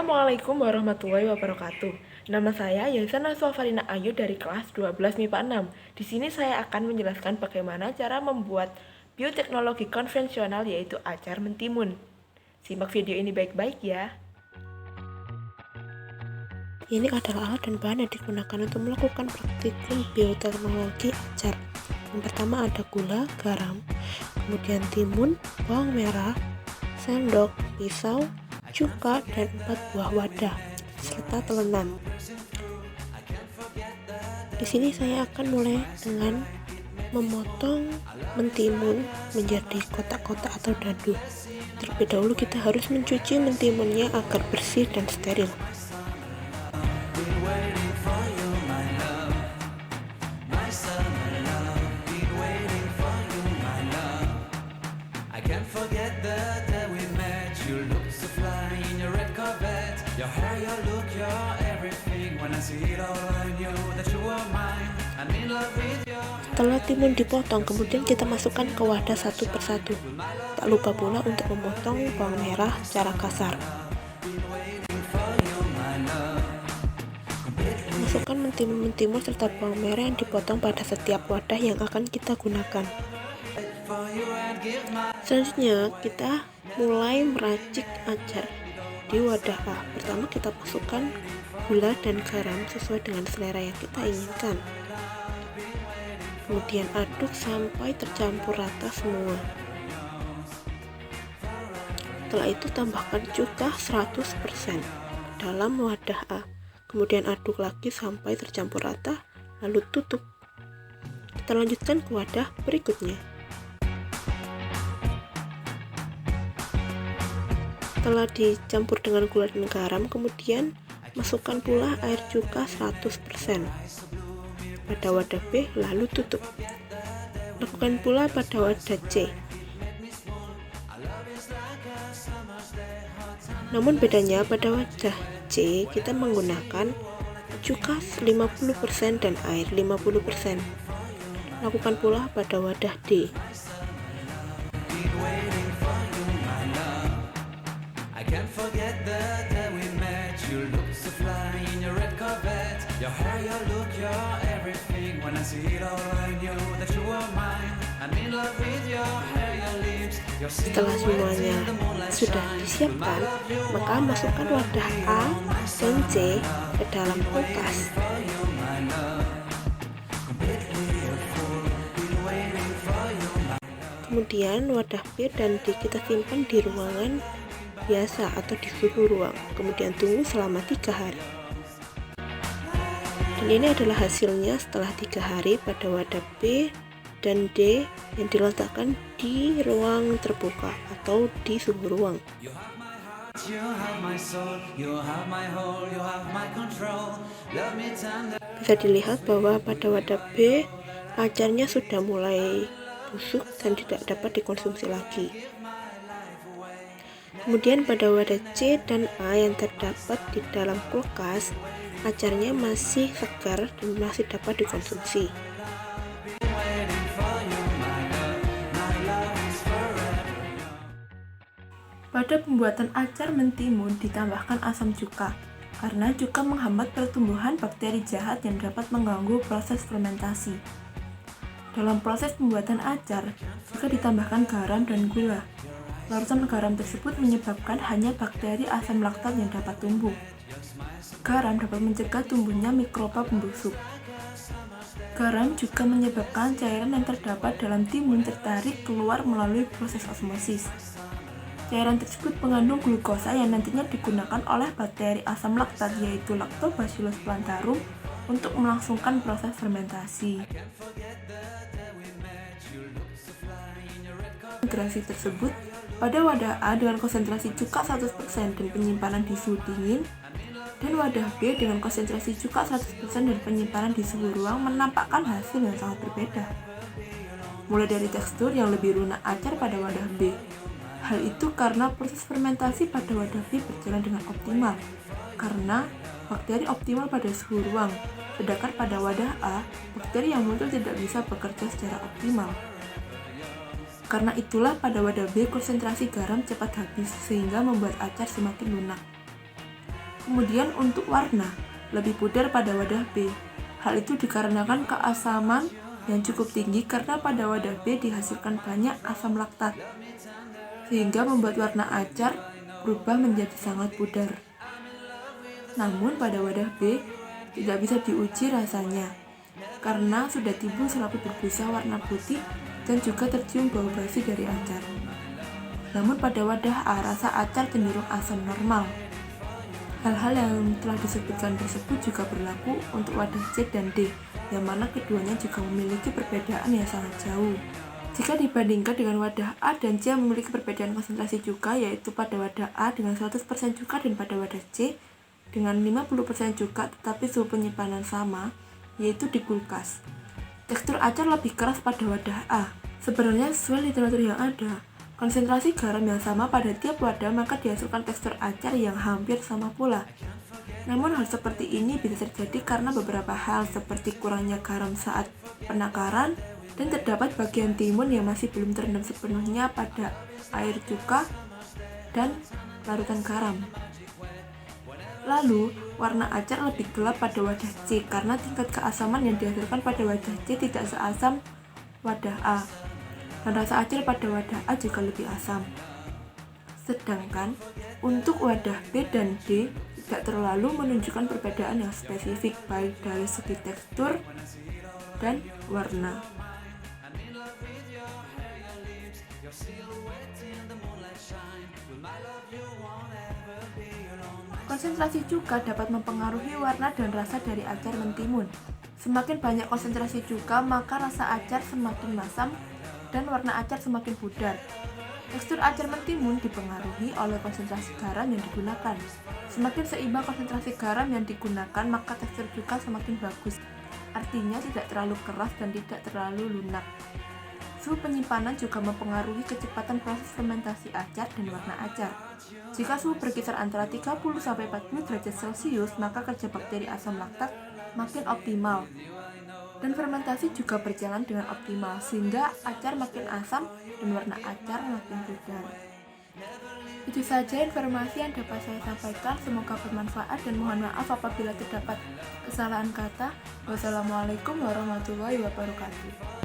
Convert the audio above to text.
Assalamualaikum warahmatullahi wabarakatuh. Nama saya Yaisa Naswa Farina Ayu dari kelas 12 MIPA 6. Di sini saya akan menjelaskan bagaimana cara membuat bioteknologi konvensional yaitu acar mentimun. Simak video ini baik-baik ya. Ini adalah alat dan bahan yang digunakan untuk melakukan praktikum bioteknologi acar. Yang pertama ada gula, garam, kemudian timun, bawang merah, sendok, pisau, cuka, dan 4 buah wadah, serta telenan. Di sini saya akan mulai dengan memotong mentimun menjadi kotak-kotak atau dadu. Terlebih dahulu kita harus mencuci mentimunnya agar bersih dan steril. Setelah timun dipotong, kemudian kita masukkan ke wadah satu persatu. Tak lupa pula untuk memotong bawang merah secara kasar. Masukkan mentimun serta bawang merah yang dipotong pada setiap wadah yang akan kita gunakan. Selanjutnya, kita mulai meracik acar di wadah A. Pertama kita masukkan gula dan garam sesuai dengan selera yang kita inginkan. Kemudian aduk sampai tercampur rata semua. Setelah itu tambahkan cuka 100% dalam wadah A. Kemudian aduk lagi sampai tercampur rata, lalu tutup. Kita lanjutkan ke wadah berikutnya. Setelah dicampur dengan gula dan garam, kemudian masukkan pula air cuka 100% pada wadah B, lalu tutup. Lakukan pula pada wadah C. Namun bedanya pada wadah C kita menggunakan cuka 50% dan air 50%. Lakukan pula pada wadah D. Setelah semuanya sudah disiapkan, maka masukkan wadah A dan C ke dalam kulkas. Kemudian wadah B dan D kita simpan di ruangan biasa atau di suhu ruang, kemudian tunggu selama 3 hari. Dan ini adalah hasilnya setelah 3 hari pada wadah B dan D yang diletakkan di ruang terbuka atau di suhu ruang. Bisa dilihat bahwa pada wadah B acarnya sudah mulai busuk dan tidak dapat dikonsumsi lagi. Kemudian pada wadah C dan A yang terdapat di dalam kulkas, acarnya masih segar dan masih dapat dikonsumsi. Pada pembuatan acar mentimun ditambahkan asam cuka, karena cuka menghambat pertumbuhan bakteri jahat yang dapat mengganggu proses fermentasi. Dalam proses pembuatan acar, juga ditambahkan garam dan gula. Larutan garam tersebut menyebabkan hanya bakteri asam laktat yang dapat tumbuh. Garam dapat mencegah tumbuhnya mikroba pembusuk. Garam juga menyebabkan cairan yang terdapat dalam timun tertarik keluar melalui proses osmosis. Cairan tersebut mengandung glukosa yang nantinya digunakan oleh bakteri asam laktat yaitu Lactobacillus plantarum untuk melangsungkan proses fermentasi. Konsentrasi tersebut pada wadah A dengan konsentrasi cuka 100% dan penyimpanan di suhu dingin, dan wadah B dengan konsentrasi cuka 100% dan penyimpanan di suhu ruang menampakkan hasil yang sangat berbeda. Mulai dari tekstur yang lebih lunak acar pada wadah B. Hal itu karena proses fermentasi pada wadah B berjalan dengan optimal, karena bakteri optimal pada suhu ruang, sedangkan pada wadah A, bakteri yang muncul tidak bisa bekerja secara optimal. Karena itulah pada wadah B konsentrasi garam cepat habis sehingga membuat acar semakin lunak. Kemudian untuk warna, lebih pudar pada wadah B. Hal itu dikarenakan keasaman yang cukup tinggi karena pada wadah B dihasilkan banyak asam laktat, sehingga membuat warna acar berubah menjadi sangat pudar. Namun pada wadah B tidak bisa diuji rasanya, karena sudah timbul selaput berbusa warna putih dan juga tercium bau basi dari acar. Namun pada wadah A, rasa acar cenderung asam normal. Hal-hal yang telah disebutkan tersebut juga berlaku untuk wadah C dan D, yang mana keduanya juga memiliki perbedaan yang sangat jauh. Jika dibandingkan dengan wadah A dan C yang memiliki perbedaan konsentrasi cuka, yaitu pada wadah A dengan 100% cuka dan pada wadah C dengan 50% cuka tetapi suhu penyimpanan sama, yaitu di kulkas. Tekstur acar lebih keras pada wadah A. Sebenarnya sesuai literatur yang ada, konsentrasi garam yang sama pada tiap wadah maka dihasilkan tekstur acar yang hampir sama pula. Namun hal seperti ini bisa terjadi karena beberapa hal seperti kurangnya garam saat penakaran dan terdapat bagian timun yang masih belum terendam sepenuhnya pada air cuka dan larutan garam. Lalu, warna acar lebih gelap pada wadah C karena tingkat keasaman yang dihasilkan pada wadah C tidak seasam wadah A. Dan rasa acar pada wadah A juga lebih asam. Sedangkan untuk wadah B dan D tidak terlalu menunjukkan perbedaan yang spesifik baik dari segi tekstur dan warna. Konsentrasi cuka dapat mempengaruhi warna dan rasa dari acar mentimun. Semakin banyak konsentrasi cuka, maka rasa acar semakin masam dan warna acar semakin pudar. Tekstur acar mentimun dipengaruhi oleh konsentrasi garam yang digunakan. Semakin seimbang konsentrasi garam yang digunakan, maka tekstur cuka semakin bagus. Artinya tidak terlalu keras dan tidak terlalu lunak. Suhu penyimpanan juga mempengaruhi kecepatan proses fermentasi acar dan warna acar. Jika suhu berkisar antara 30-40 derajat Celcius, maka kerja bakteri asam laktat makin optimal. Dan fermentasi juga berjalan dengan optimal, sehingga acar makin asam dan warna acar makin pudar. Itu saja informasi yang dapat saya sampaikan, semoga bermanfaat dan mohon maaf apabila terdapat kesalahan kata. Wassalamualaikum warahmatullahi wabarakatuh.